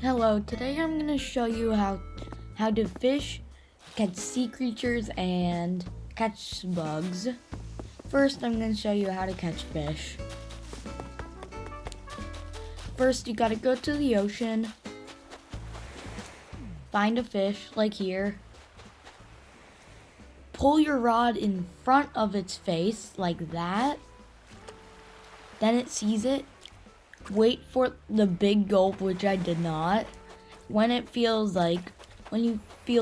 Hello, today I'm going to show you how to fish, catch sea creatures, and catch bugs. First, I'm going to show you how to catch fish. First, you got to go to the ocean, find a fish, like here. Pull your rod in front of its face, like that. Then it sees it. Wait for the big gulp, which I did not. When you feel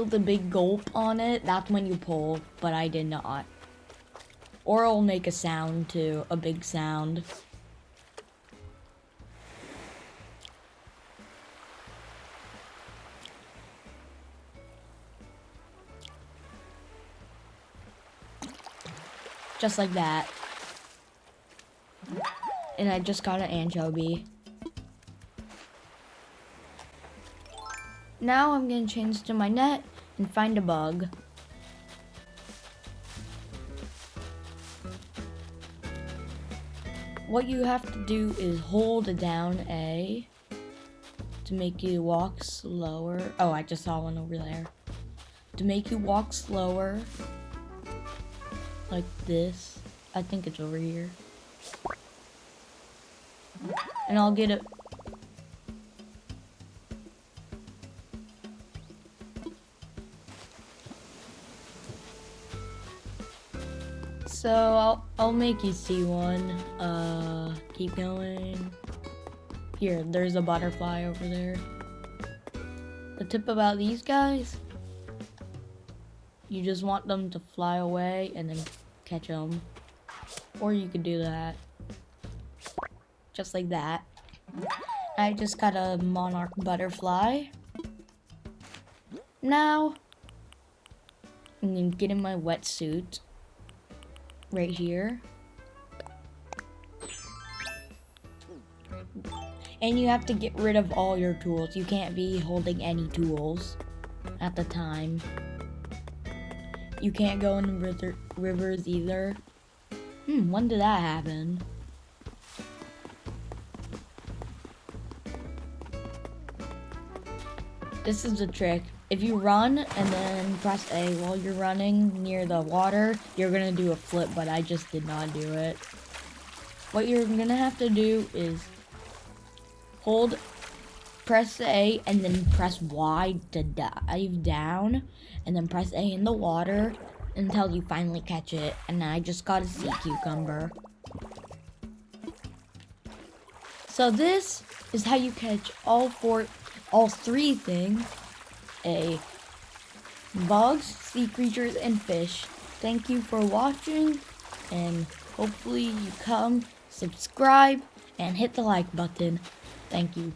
the big gulp on it, that's when you pull, but I did not. Or it'll make a sound too, a big sound. Just like that. And I just got an anchovy. Now I'm gonna change to my net and find a bug. What you have to do is hold down A to make you walk slower. Oh, I just saw one over there. To make you walk slower, like this. I think it's over here. And I'll get it. So I'll make you see one. Keep going. Here, there's a butterfly over there. The tip about these guys, you just want them to fly away and then catch them. Or you could do that. Just like that. I just got a monarch butterfly. Now, I'm gonna get in my wetsuit. Right here. And you have to get rid of all your tools. You can't be holding any tools at the time. You can't go in rivers either. When did that happen? This is the trick. If you run and then press A while you're running near the water, you're gonna do a flip, but I just did not do it. What you're gonna have to do is press A and then press Y to dive down, and then press A in the water until you finally catch it. And I just got a sea cucumber. So this is how you catch all three things: bugs, sea creatures, and fish. Thank you for watching, and hopefully you come, subscribe, and hit the like button. Thank you.